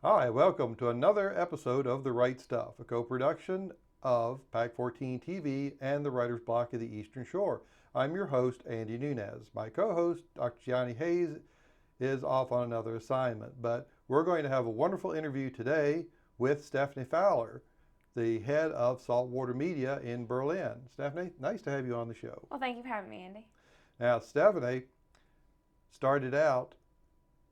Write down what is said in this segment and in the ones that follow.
Hi, welcome to another episode of The Right Stuff, a co-production of PAC 14 TV and the Writer's Block of the Eastern Shore. I'm your host, Andy Nunez. My co-host, Dr. Gianni Hayes, is off on another assignment, but we're going to have a wonderful interview today with Stephanie Fowler, the head of Saltwater Media in Berlin. Stephanie, nice to have you on the show. Well, thank you for having me, Andy. Now, Stephanie started out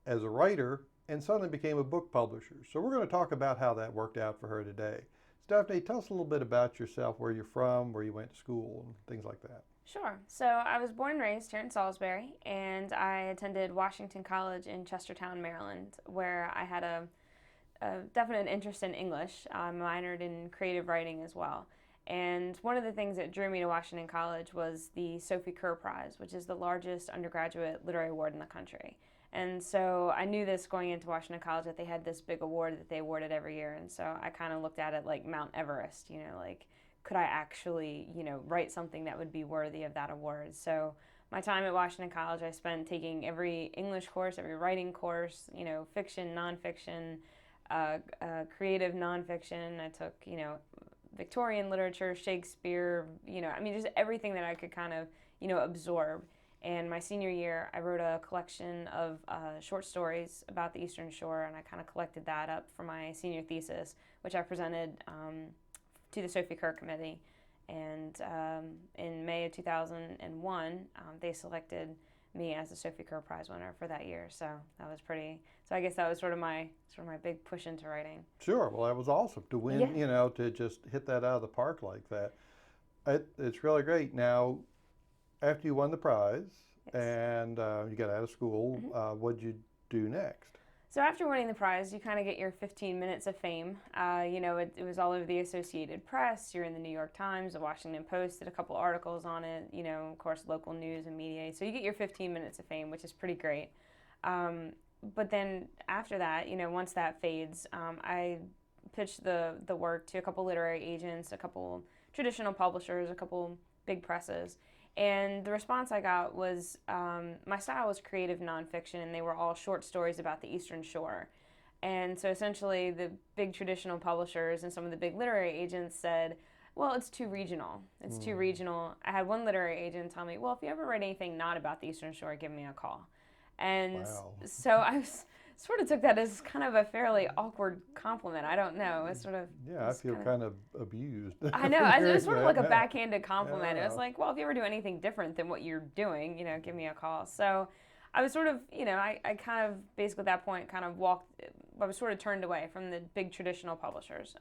as a writer and suddenly became a book publisher. So we're going to talk about how that worked out for her today. Stephanie, tell us a little bit about yourself, where you're from, where you went to school, and things like that. Sure. So I was born and raised here in Salisbury, and I attended Washington College in Chestertown, Maryland, where I had a definite interest in English. I minored in creative writing as well. And one of the things that drew me to Washington College was the Sophie Kerr Prize, which is the largest undergraduate literary award in the country. And so I knew this going into Washington College that they had this big award that they awarded every year. And so I kind of looked at it like Mount Everest, like could I actually, write something that would be worthy of that award? So my time at Washington College, I spent taking every English course, every writing course, fiction, nonfiction, creative nonfiction. I took, Victorian literature, Shakespeare, just everything that I could kind of, absorb. And my senior year, I wrote a collection of short stories about the Eastern Shore, and I kind of collected that up for my senior thesis, which I presented to the Sophie Kerr Committee. And in May of 2001, they selected me as the Sophie Kerr Prize winner for that year. So that was pretty. So I guess that was sort of my big push into writing. Sure. Well, that was awesome to win. Yeah. To just hit that out of the park like that. It's really great. Now, after you won the prize Yes. and you got out of school, what'd you do next? So after winning the prize, you kind of get your 15 minutes of fame. It was all over the Associated Press. You're in the New York Times, the Washington Post did a couple articles on it. Of course, local news and media. So you get your 15 minutes of fame, which is pretty great. But then after that, once that fades, I pitched the work to a couple literary agents, a couple traditional publishers, a couple big presses. And the response I got was my style was creative nonfiction, and they were all short stories about the Eastern Shore. And so essentially, the big traditional publishers and some of the big literary agents said, well, it's too regional. It's too regional. I had one literary agent tell me, well, if you ever write anything not about the Eastern Shore, give me a call. And Wow. so sort of took that as kind of a fairly awkward compliment. I don't know. It's sort of Yeah, I feel kind of abused. I know. It was sort of like a Yeah. backhanded compliment. It was Yeah. like, well, if you ever do anything different than what you're doing, give me a call. So I was sort of, I kind of basically at that point kind of I was sort of turned away from the big traditional publishers.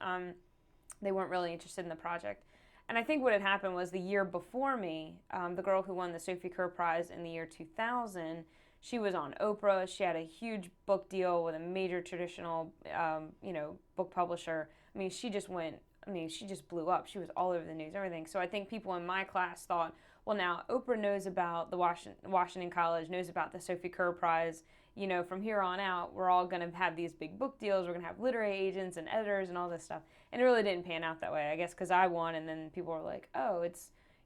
They weren't really interested in the project. And I think what had happened was the year before me, the girl who won the Sophie Kerr Prize in the year 2000, she was on Oprah. She had a huge book deal with a major traditional, book publisher. She just she just blew up. She was all over the news, everything. So I think people in my class thought, well, now Oprah knows about the Washington College, knows about the Sophie Kerr Prize. From here on out, we're all going to have these big book deals. We're going to have literary agents and editors and all this stuff. And it really didn't pan out that way, I guess, because I won, and then people were like, oh,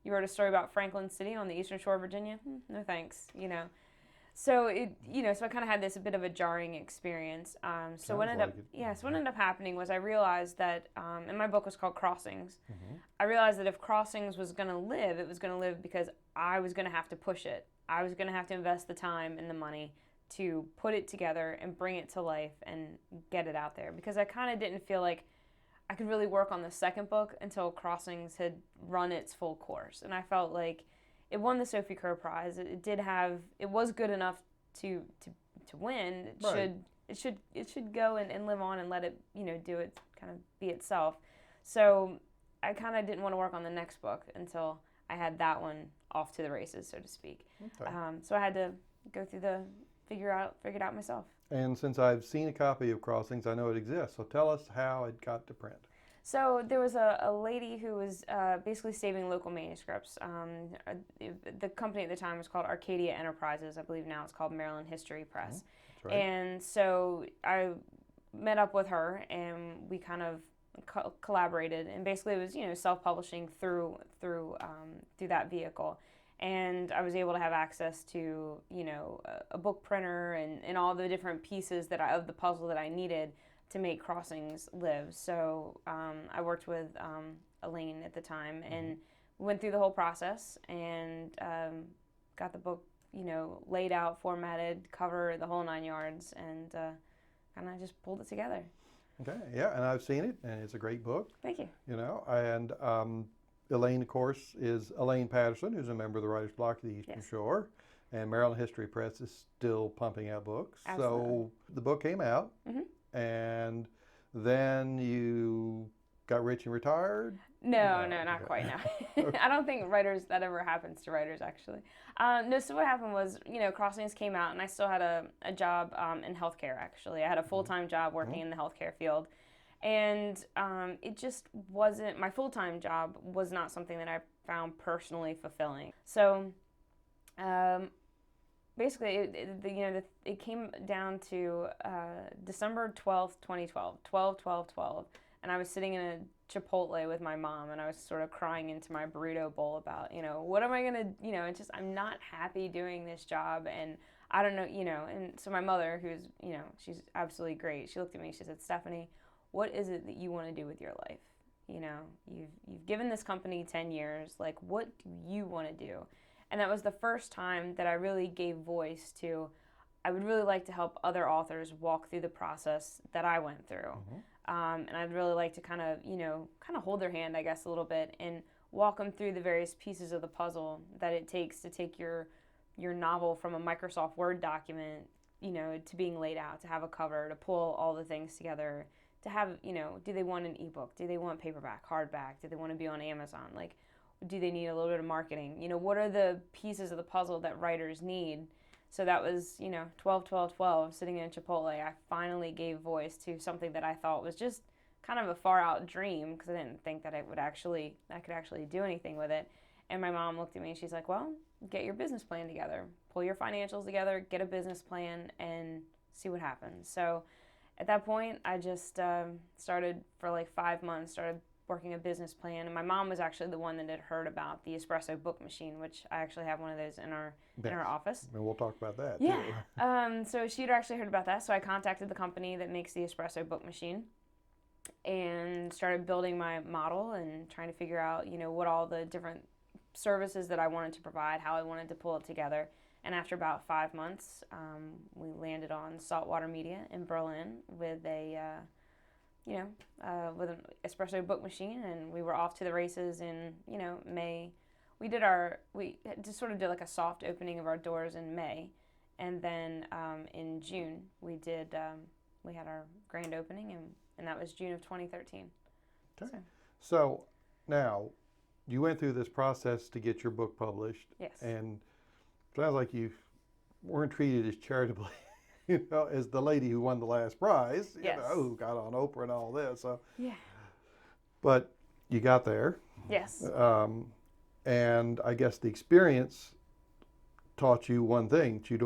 you wrote a story about Franklin City on the Eastern Shore of Virginia? No thanks, So so I kind of had this a bit of a jarring experience. So what ended up happening was I realized that, and my book was called Crossings. I realized that if Crossings was going to live, it was going to live because I was going to have to push it. I was going to have to invest the time and the money to put it together and bring it to life and get it out there. Because I kind of didn't feel like I could really work on the second book until Crossings had run its full course, and I felt like it won the Sophie Kerr Prize. It was good enough to win. Right. It should go and live on and let it do it, kind of be itself. So I kind of didn't want to work on the next book until I had that one off to the races, so to speak. Okay. So I had to go through figure it out myself. And since I've seen a copy of Crossings, I know it exists. So tell us how it got to print. So there was a lady who was basically saving local manuscripts. The company at the time was called Arcadia Enterprises. I believe now it's called Maryland History Press. That's right. And so I met up with her, and we kind of collaborated. And basically, it was self-publishing through that vehicle. And I was able to have access to a book printer and all the different pieces of the puzzle that I needed to make Crossings live. So I worked with Elaine at the time, and went through the whole process, and got the book, laid out, formatted, cover, the whole 9 yards, and kind of just pulled it together. Okay, yeah, and I've seen it, and it's a great book. Thank you. And Elaine, of course, is Elaine Patterson, who's a member of the Writers Block of the Eastern Yes. Shore, and Maryland History Press is still pumping out books. Absolutely. So the book came out, and then you got rich and retired? No, No, not okay. quite. No, I don't think that ever happens to writers, actually. No, so what happened was, Crossings came out, and I still had a job in healthcare. Actually, I had a full-time job working in the healthcare field, and it just wasn't, my full-time job was not something that I found personally fulfilling. So, basically, it came down to December 12th, 2012, 12/12/12, and I was sitting in a Chipotle with my mom, and I was sort of crying into my burrito bowl about, what am I gonna, it's just, I'm not happy doing this job, and I don't know, and so my mother, who's, she's absolutely great, she looked at me, she said, Stephanie, what is it that you want to do with your life? You've given this company 10 years, like, what do you want to do? And that was the first time that I really gave voice to, I would really like to help other authors walk through the process that I went through. And I'd really like to kind of hold their hand, I guess, a little bit, and walk them through the various pieces of the puzzle that it takes to take your novel from a Microsoft Word document, to being laid out, to have a cover, to pull all the things together, to have, do they want an ebook? Do they want paperback, hardback? Do they want to be on Amazon? Like, do they need a little bit of marketing? What are the pieces of the puzzle that writers need? So that was, 12/12/12, sitting in Chipotle. I finally gave voice to something that I thought was just kind of a far out dream, because I didn't think that I could actually do anything with it. And my mom looked at me and she's like, well, get your business plan together, pull your financials together, get a business plan, and see what happens. So at that point, I just started for like 5 months, started working a business plan, and my mom was actually the one that had heard about the espresso book machine, which I actually have one of those in our office. And we'll talk about that Yeah. too. So she'd actually heard about that, so I contacted the company that makes the espresso book machine and started building my model and trying to figure out, what all the different services that I wanted to provide, how I wanted to pull it together. And after about 5 months, we landed on Saltwater Media in Berlin with with an espresso book machine, and we were off to the races in, May. We just sort of did like a soft opening of our doors in May, and then in June we had our grand opening, and that was June of 2013. Okay. So now you went through this process to get your book published. Yes. And it sounds like you weren't treated as charitably as the lady who won the last prize, Yes. who got on Oprah and all this. So, Yeah. but you got there, Yes. and I guess the experience taught you one thing: that you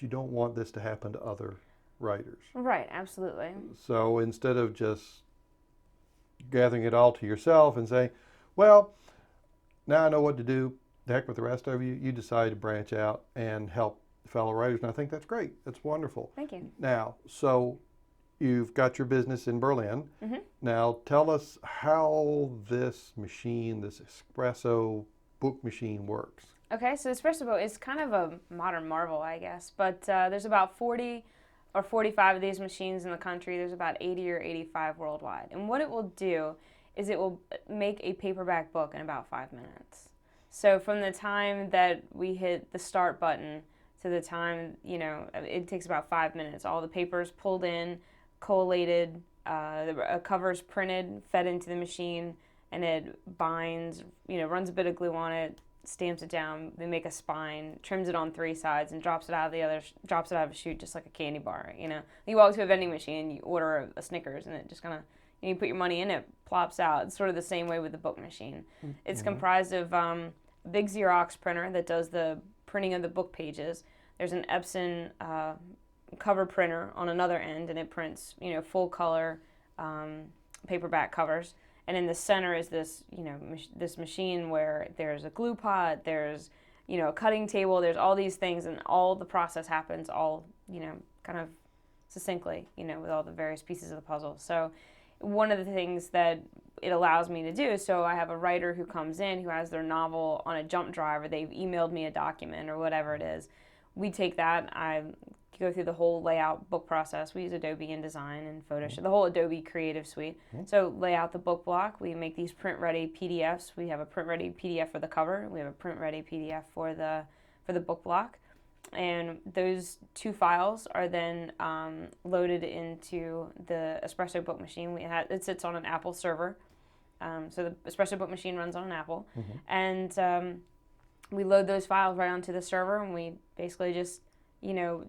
don't want this to happen to other writers. Right. Absolutely. So instead of just gathering it all to yourself and saying, "Well, now I know what to do. The heck with the rest of you," you decide to branch out and help fellow writers, and I think that's great. That's wonderful. Thank you. Now, so you've got your business in Berlin. Mm-hmm. Now, tell us how this machine, this espresso book machine, works. Okay, so espresso book is kind of a modern marvel, I guess, but there's about 40 or 45 of these machines in the country. There's about 80 or 85 worldwide. And what it will do is it will make a paperback book in about 5 minutes. So from the time that we hit the start button to the time, it takes about 5 minutes. All the paper's pulled in, collated, the cover's printed, fed into the machine, and it binds, runs a bit of glue on it, stamps it down. They make a spine, trims it on 3 sides, and drops it out of a chute just like a candy bar. You walk to a vending machine, you order a Snickers, and it just kind of, you put your money in, it plops out. It's sort of the same way with the book machine. It's comprised of a big Xerox printer that does the printing of the book pages. There's an Epson cover printer on another end, and it prints, full color paperback covers. And in the center is this, this machine where there's a glue pot, there's, a cutting table, there's all these things, and all the process happens all, kind of succinctly, with all the various pieces of the puzzle. So one of the things that it allows me to do, so I have a writer who comes in who has their novel on a jump drive, or they've emailed me a document or whatever it is. We take that, I go through the whole layout book process. We use Adobe InDesign and Photoshop, the whole Adobe Creative Suite. So lay out the book block. We make these print-ready PDFs. We have a print-ready PDF for the cover. We have a print-ready PDF for the book block. And those two files are then loaded into the Espresso Book Machine. It sits on an Apple server. So the Espresso Book Machine runs on an Apple. And we load those files right onto the server, and we basically just,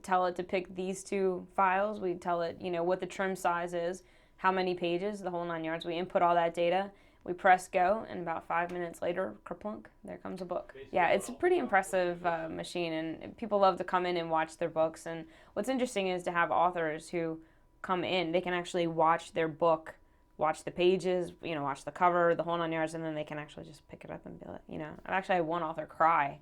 tell it to pick these two files. We tell it, what the trim size is, how many pages, the whole 9 yards. We input all that data. We press go, and about 5 minutes later, kerplunk, there comes a book. Yeah, it's a pretty impressive machine, and people love to come in and watch their books. And what's interesting is to have authors who come in, they can actually watch their book, watch the pages, watch the cover, the whole 9 yards, and then they can actually just pick it up and be like, I've actually had one author cry,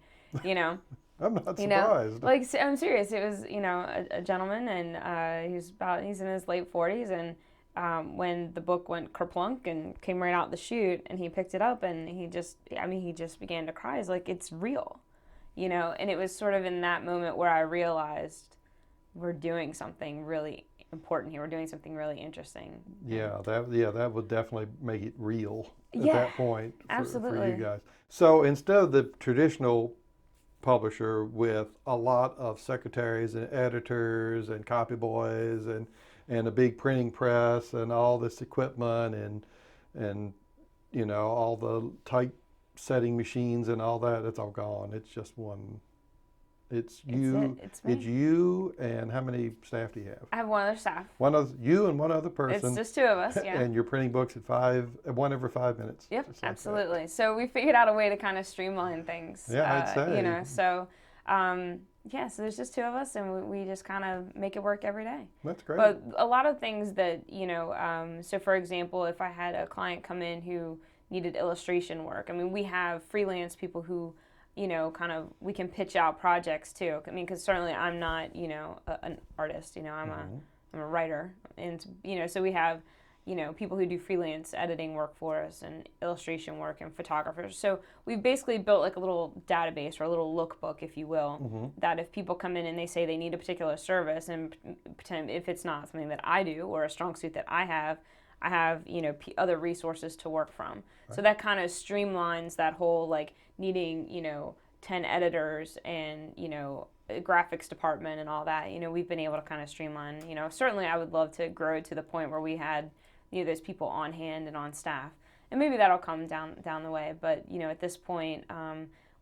I'm not surprised. Like, I'm serious. It was, a gentleman, and he's in his late 40s, and when the book went kerplunk and came right out the chute, and he picked it up, and he just began to cry. He's like, it's real, and it was sort of in that moment where I realized we're doing something really important here. We're doing something really interesting. Yeah, that would definitely make it real at Yeah, that point for you absolutely. guys. So instead of the traditional publisher with a lot of secretaries and editors and copy boys and a big printing press and all this equipment and all the typesetting machines and all that, it's all gone. It's just one. It's you. It's me. It's you, and how many staff do you have? I have one other staff. You and one other person. It's just two of us, yeah. And you're printing books one every 5 minutes. Yep, just like absolutely. that. So we figured out a way to kind of streamline things. Yeah, I'd say. So so there's just two of us, and we just kind of make it work every day. That's great. But a lot of things that, so for example, if I had a client come in who needed illustration work, we have freelance people who, we can pitch out projects too. Because certainly I'm not, an artist, I'm a writer. And, so we have, people who do freelance editing work for us and illustration work and photographers. So we've basically built like a little database or a little lookbook, if you will, that if people come in and they say they need a particular service, and pretend if it's not something that I do or a strong suit that I have, other resources to work from. Right. So that kind of streamlines that whole like needing, 10 editors and, a graphics department and all that. We've been able to kind of streamline, certainly I would love to grow to the point where we had, those people on hand and on staff. And maybe that'll come down the way. But, at this point,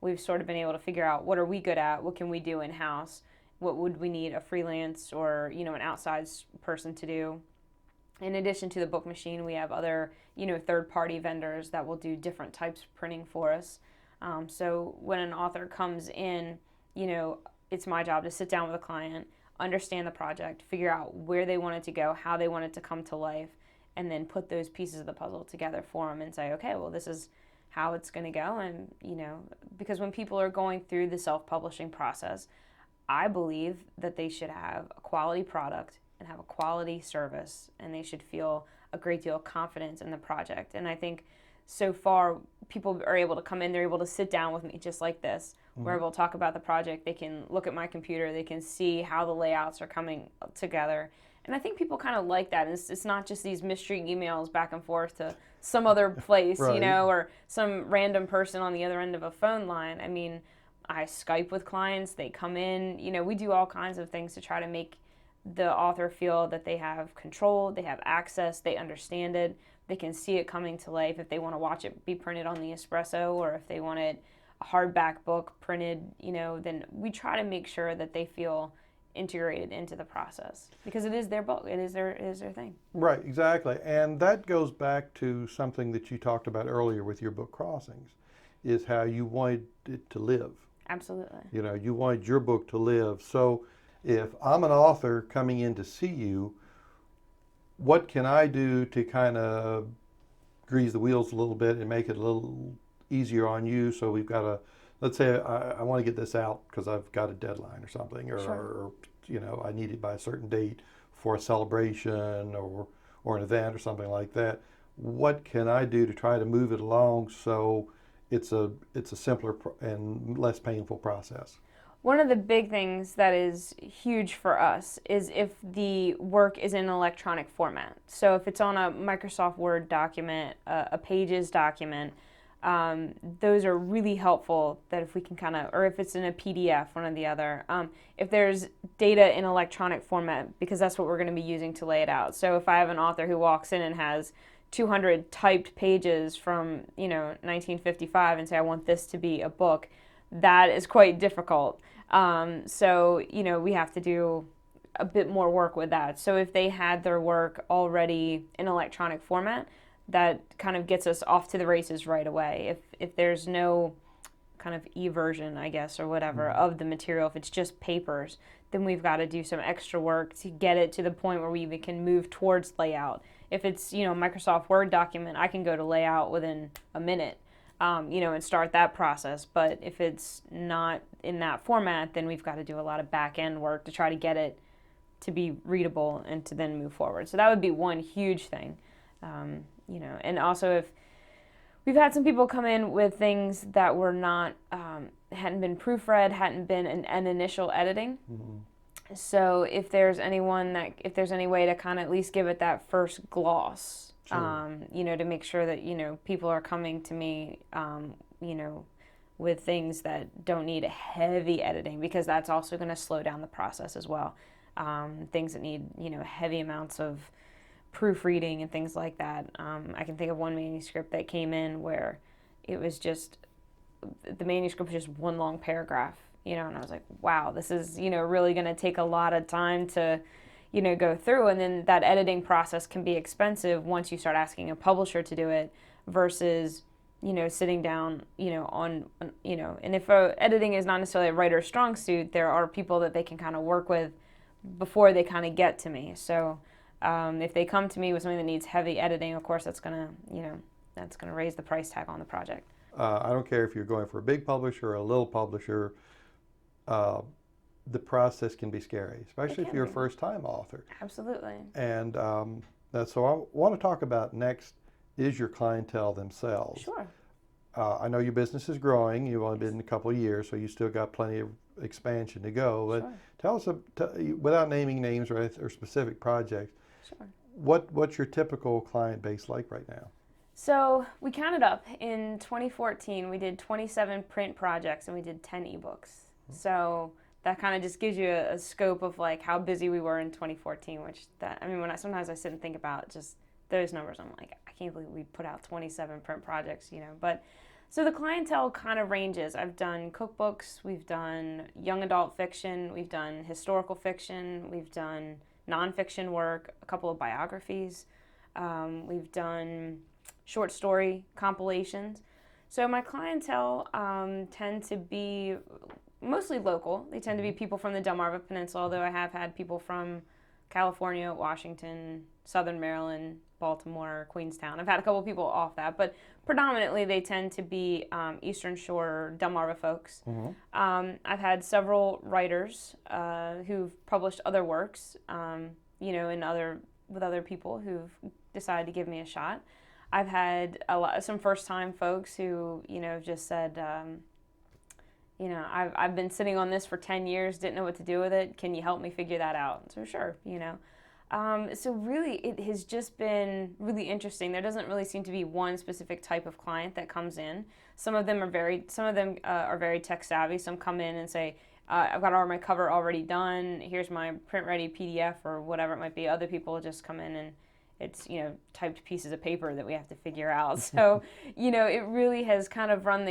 we've sort of been able to figure out what are we good at, what can we do in-house, what would we need a freelance or, an outside person to do. In addition to the book machine, we have other, third-party vendors that will do different types of printing for us. So when an author comes in, it's my job to sit down with a client, understand the project, figure out where they want it to go, how they want it to come to life, and then put those pieces of the puzzle together for them and say, okay, well, this is how it's going to go. And, because when people are going through the self-publishing process, I believe that they should have a quality product and have a quality service, and they should feel a great deal of confidence in the project. And I think so far, people are able to come in, they're able to sit down with me just like this. We're able to talk about the project. They can look at my computer. They can see how the layouts are coming together. And I think people kind of like that. It's not just these mystery emails back and forth to some other place, Right. Or some random person on the other end of a phone line. I Skype with clients. They come in. We do all kinds of things to try to make the author feel that they have control, they have access, they understand it, they can see it coming to life. If they want to watch it be printed on the Espresso, or if they want it a hardback book printed, then we try to make sure that they feel integrated into the process, because it is their book, it is their thing. Right, exactly. And that goes back to something that you talked about earlier with your book Crossings, is how you wanted it to live. Absolutely. You wanted your book to live. So if I'm an author coming in to see you, what can I do to kind of grease the wheels a little bit and make it a little easier on you? So we've got let's say I want to get this out because I've got a deadline or something, or, Sure. or I need it by a certain date for a celebration or an event or something like that. What can I do to try to move it along so it's a simpler and less painful process? One of the big things that is huge for us is if the work is in electronic format. So if it's on a Microsoft Word document, a Pages document, those are really helpful that if we can kind of, or if it's in a PDF, one or the other. If there's data in electronic format, because that's what we're going to be using to lay it out. So if I have an author who walks in and has 200 typed pages from, 1955 and say, I want this to be a book, that is quite difficult. So, we have to do a bit more work with that. So if they had their work already in electronic format, that kind of gets us off to the races right away. If there's no kind of e-version, I guess, or whatever, of the material, if it's just papers, then we've got to do some extra work to get it to the point where we even can move towards layout. If it's, Microsoft Word document, I can go to layout within a minute. And start that process. But if it's not in that format, then we've got to do a lot of back end work to try to get it to be readable and to then move forward. So that would be one huge thing. And also if we've had some people come in with things that were not, hadn't been proofread, hadn't been an initial editing. Mm-hmm. So if there's any way to kind of at least give it that first gloss. Sure. To make sure that, people are coming to me, with things that don't need heavy editing, because that's also going to slow down the process as well. Things that need, heavy amounts of proofreading and things like that. I can think of one manuscript that came in where it was just, the manuscript was just one long paragraph, and I was like, wow, this is, really going to take a lot of time to go through, and then that editing process can be expensive once you start asking a publisher to do it versus, sitting down, and if editing is not necessarily a writer's strong suit, there are people that they can kind of work with before they kind of get to me. So if they come to me with something that needs heavy editing, of course, that's going to raise the price tag on the project. I don't care if you're going for a big publisher or a little publisher, the process can be scary, especially if you're a first-time author. Absolutely. And so I want to talk about next is your clientele themselves. Sure. I know your business is growing. You've only been in a couple of years, so you still got plenty of expansion to go. But sure. Tell us, without naming names or specific projects, sure. What's your typical client base like right now? So we counted up. In 2014, we did 27 print projects and we did 10 ebooks. So that kind of just gives you a scope of like how busy we were in 2014, sometimes I sit and think about just those numbers, I'm like, I can't believe we put out 27 print projects, but so the clientele kind of ranges. I've done cookbooks, we've done young adult fiction, we've done historical fiction, we've done nonfiction work, a couple of biographies, we've done short story compilations. So my clientele tend to be mostly local. They tend to be people from the Delmarva Peninsula, although I have had people from California, Washington, Southern Maryland, Baltimore, Queenstown. I've had a couple of people off that, but predominantly they tend to be Eastern Shore, Delmarva folks. Mm-hmm. I've had several writers who've published other works, with other people who've decided to give me a shot. I've had some first-time folks who, just said, I've been sitting on this for 10 years, didn't know what to do with it. Can you help me figure that out? So sure, So really, it has just been really interesting. There doesn't really seem to be one specific type of client that comes in. Some of them are very tech savvy. Some come in and say, I've got all my cover already done. Here's my print-ready PDF or whatever it might be. Other people just come in and it's, typed pieces of paper that we have to figure out. So, it really has kind of run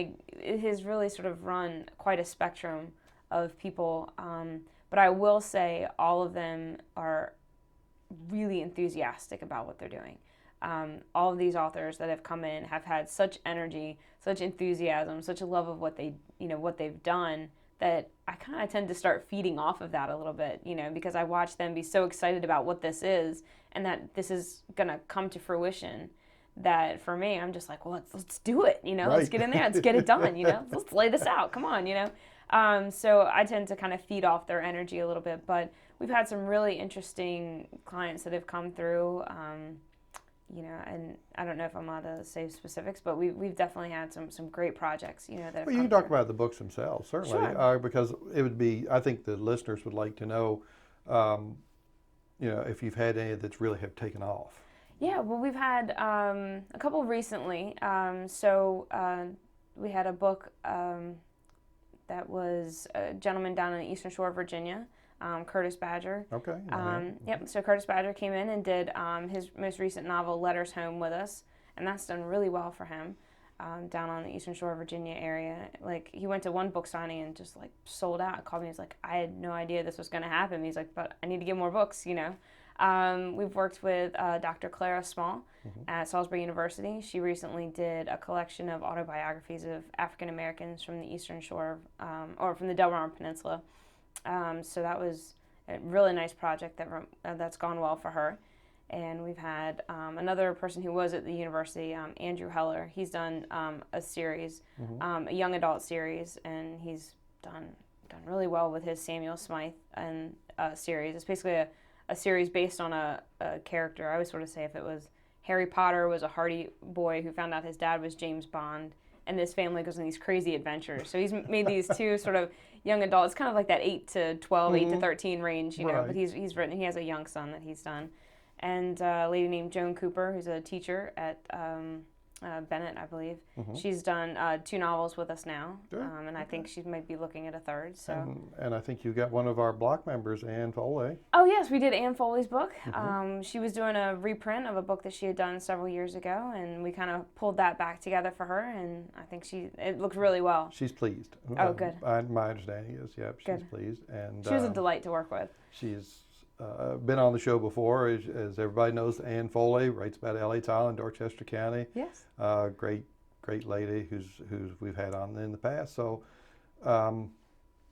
quite a spectrum of people. But I will say all of them are really enthusiastic about what they're doing. All of these authors that have come in have had such energy, such enthusiasm, such a love of what they've done, that I kind of tend to start feeding off of that a little bit, because I watch them be so excited about what this is and that this is going to come to fruition, that for me, I'm just like, well, let's do it, Right. Let's get in there, let's get it done, let's lay this out, come on, So I tend to kind of feed off their energy a little bit, but we've had some really interesting clients that have come through. And I don't know if I'm allowed to say specifics, but we've definitely had some great projects, that have Well, you come can talk through. about the books themselves, certainly, Sure. because it would be, I think the listeners would like to know, um, if you've had any that's really have taken off. Yeah, well, we've had a couple recently. We had a book that was a gentleman down in the Eastern Shore of Virginia, Curtis Badger. Okay. Yep, so Curtis Badger came in and did his most recent novel, Letters Home, with us, and that's done really well for him down on the Eastern Shore of Virginia area. Like, he went to one book signing and just, like, sold out. He called me, he's like, I had no idea this was going to happen. He's like, but I need to get more books. We've worked with Dr. Clara Small at Salisbury University. She recently did a collection of autobiographies of African Americans from the Eastern Shore, or from the Delaware Peninsula. So that was a really nice project that's gone well for her. And we've had another person who was at the university, Andrew Heller. He's done a series, a young adult series, and he's done really well with his Samuel Smythe and series. It's basically a series based on a character. I always sort of say if it was Harry Potter was a hardy boy who found out his dad was James Bond, and this family goes on these crazy adventures. So he's made these two sort of young adults, kind of like that 8 to 12, 8 to 13 range, Right. But he has a young son that he's done. And a lady named Joan Cooper, who's a teacher at Bennett, I believe. She's done 2 novels with us now, and I think she might be looking at a third. So. And I think you got one of our block members, Ann Foley. Oh yes, we did Ann Foley's book. She was doing a reprint of a book that she had done several years ago, and we kind of pulled that back together for her, and I think it looked really well. She's pleased. Oh, good. My understanding is, yep, she's Good. pleased. And She was a delight to work with. she's been on the show before, as everybody knows. Ann Foley writes about L.A. Tile in Dorchester County. Yes. Great lady who's we've had on in the past. So,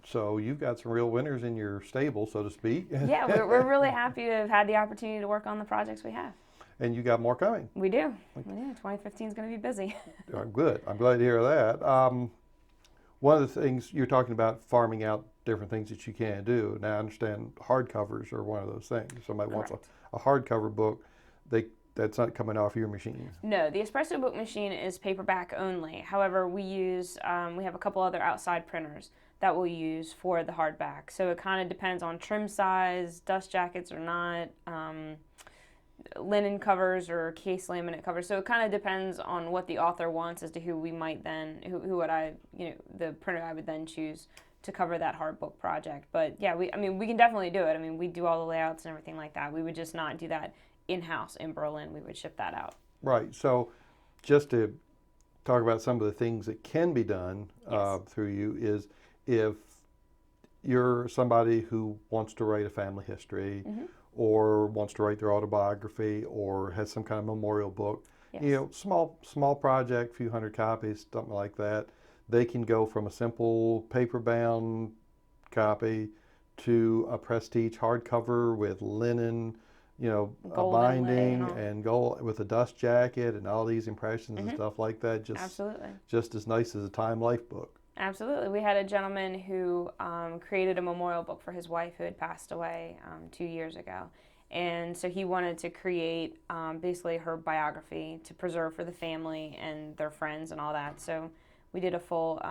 so you've got some real winners in your stable, so to speak. Yeah, we're really happy to have had the opportunity to work on the projects we have. And you got more coming. We do. 2015 is going to be busy. Good. I'm glad to hear that. One of the things you're talking about, farming out different things that you can do. Now, I understand hardcovers are one of those things. Somebody wants a hardcover book, that's not coming off your machine. No, the Espresso Book machine is paperback only. However, we have a couple other outside printers that we'll use for the hardback. So it kind of depends on trim size, dust jackets or not, linen covers or case laminate covers. So it kind of depends on what the author wants as to who we might then, the printer I would then choose to cover that hard book project. But yeah, we can definitely do it. I mean, we do all the layouts and everything like that. We would just not do that in-house in Berlin. We would ship that out. Right. So just to talk about some of the things that can be done through you is if you're somebody who wants to write a family history or wants to write their autobiography or has some kind of memorial book, small project, few hundred copies, something like that, they can go from a simple paper-bound copy to a prestige hardcover with linen, a binding and gold with a dust jacket and all these impressions and stuff like that. Absolutely. Just as nice as a Time Life book. Absolutely. We had a gentleman who created a memorial book for his wife who had passed away 2 years ago. And so he wanted to create basically her biography to preserve for the family and their friends and all that. So we did a full,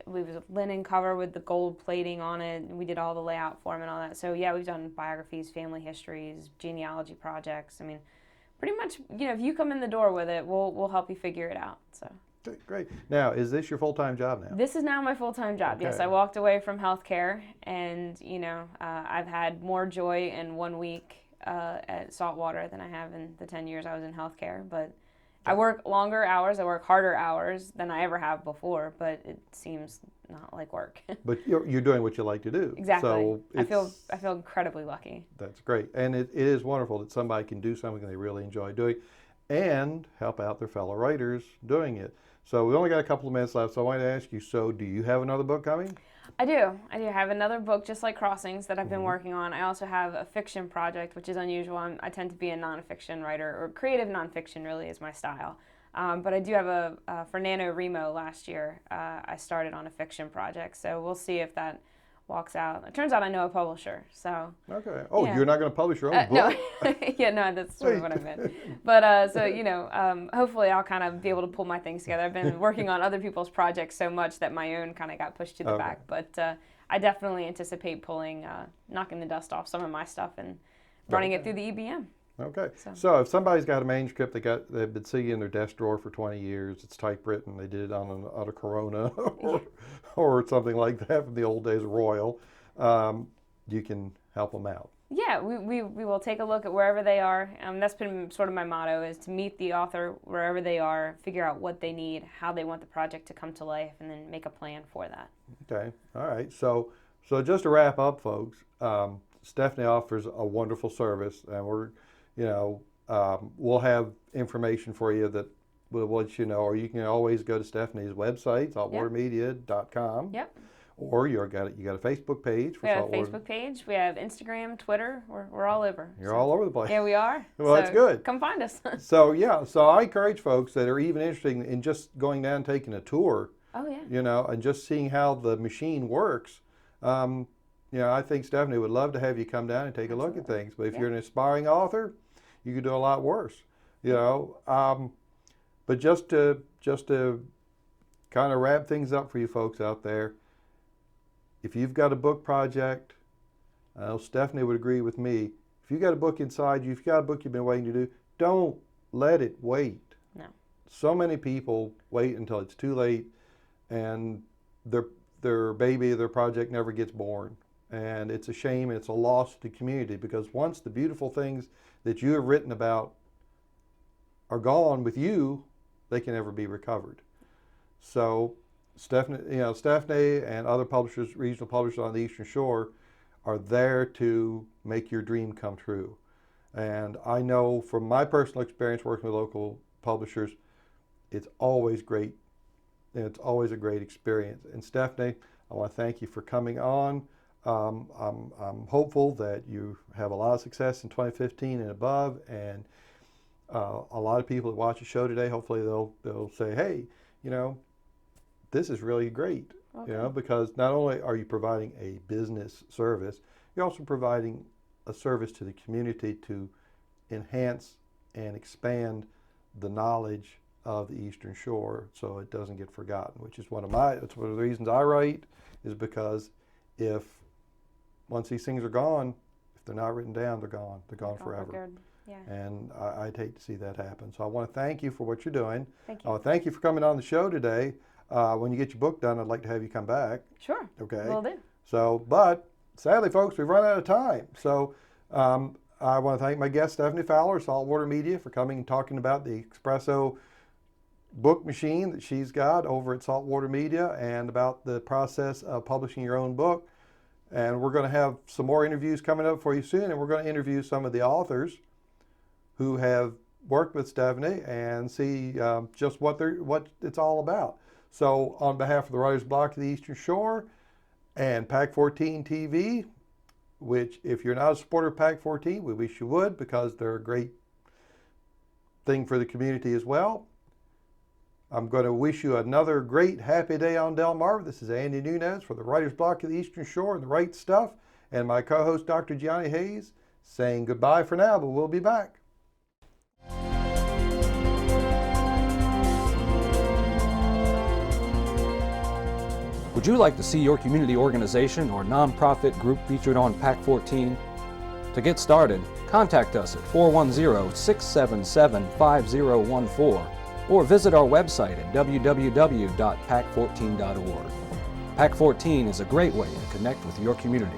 we was a linen cover with the gold plating on it. And we did all the layout for him and all that. So yeah, we've done biographies, family histories, genealogy projects. I mean, pretty much, if you come in the door with it, we'll help you figure it out. So. Great. Now, is this your full-time job now? This is now my full-time job. Okay. Yes, I walked away from healthcare, and I've had more joy in 1 week at Saltwater than I have in the 10 years I was in healthcare. But I work longer hours. I work harder hours than I ever have before. But it seems not like work. But you're doing what you like to do. Exactly. So I feel incredibly lucky. That's great, and it is wonderful that somebody can do something they really enjoy doing, and help out their fellow writers doing it. So we only got a couple of minutes left, so I wanted to ask you, so do you have another book coming? I do. I have another book, just like Crossings, that I've been working on. I also have a fiction project, which is unusual. I tend to be a nonfiction writer, or creative nonfiction really is my style. But I do have for NaNoWriMo last year, I started on a fiction project. So we'll see if that walks out. It turns out I know a publisher, so. Okay. Oh, yeah. You're not going to publish your own book? No. Yeah, no, that's sort of what I meant. But so, hopefully I'll kind of be able to pull my things together. I've been working on other people's projects so much that my own kind of got pushed to the back. But I definitely anticipate knocking the dust off some of my stuff and running it through the EBM. Okay. So if somebody's got a manuscript they've been sitting in their desk drawer for 20 years, it's typewritten, they did it on a Corona or something like that from the old days of Royal, you can help them out. Yeah, we will take a look at wherever they are. That's been sort of my motto, is to meet the author wherever they are, figure out what they need, how they want the project to come to life, and then make a plan for that. Okay. All right. So just to wrap up, folks, Stephanie offers a wonderful service, and we'll have information for you that will let you know, or you can always go to Stephanie's website, saltwatermedia.com. Yep. Or you got a Facebook page for We have a Saltwater. Facebook page. We have Instagram, Twitter. We're all over. You're all over the place. Yeah, we are. Well, that's good. Come find us. So I encourage folks that are even interested in just going down and taking a tour. Oh yeah. And just seeing how the machine works. I think Stephanie would love to have you come down and take a look at things. But if you're an aspiring author, you could do a lot worse. But just to kind of wrap things up for you folks out there, if you've got a book project, I know Stephanie would agree with me, if you've got a book inside you, if you've got a book you've been waiting to do, don't let it wait. No. So many people wait until it's too late and their baby, their project never gets born. And it's a shame, and it's a loss to the community, because once the beautiful things that you have written about are gone with you, they can never be recovered. So Stephanie and other publishers, regional publishers on the Eastern Shore, are there to make your dream come true. And I know from my personal experience working with local publishers, it's always great. And it's always a great experience. And Stephanie, I want to thank you for coming on. I'm hopeful that you have a lot of success in 2015 and above. And a lot of people that watch the show today, hopefully they'll say, hey, this is really great, because not only are you providing a business service, you're also providing a service to the community to enhance and expand the knowledge of the Eastern Shore so it doesn't get forgotten, which is it's one of the reasons I write, is because once these things are gone, if they're not written down, they're gone. They're gone forever. Yeah. And I'd hate to see that happen. So I want to thank you for what you're doing. Thank you. Thank you for coming on the show today. When you get your book done, I'd like to have you come back. Sure. Okay. Will do. So, but sadly, folks, we've run out of time. So I want to thank my guest, Stephanie Fowler, Saltwater Media, for coming and talking about the Espresso book machine that she's got over at Saltwater Media, and about the process of publishing your own book. And we're going to have some more interviews coming up for you soon, and we're going to interview some of the authors who have worked with Stephanie and see just what it's all about. So on behalf of the Writers Block of the Eastern Shore and PAC-14 TV, which if you're not a supporter of PAC-14, we wish you would, because they're a great thing for the community as well. I'm going to wish you another great happy day on Delmarva. This is Andy Nunez for the Writers Block of the Eastern Shore and The Right Stuff, and my co-host Dr. Gianni Hayes, saying goodbye for now, but we'll be back. Would you like to see your community organization or nonprofit group featured on PAC-14? To get started, contact us at 410-677-5014 or visit our website at www.pac14.org. PAC-14 is a great way to connect with your community.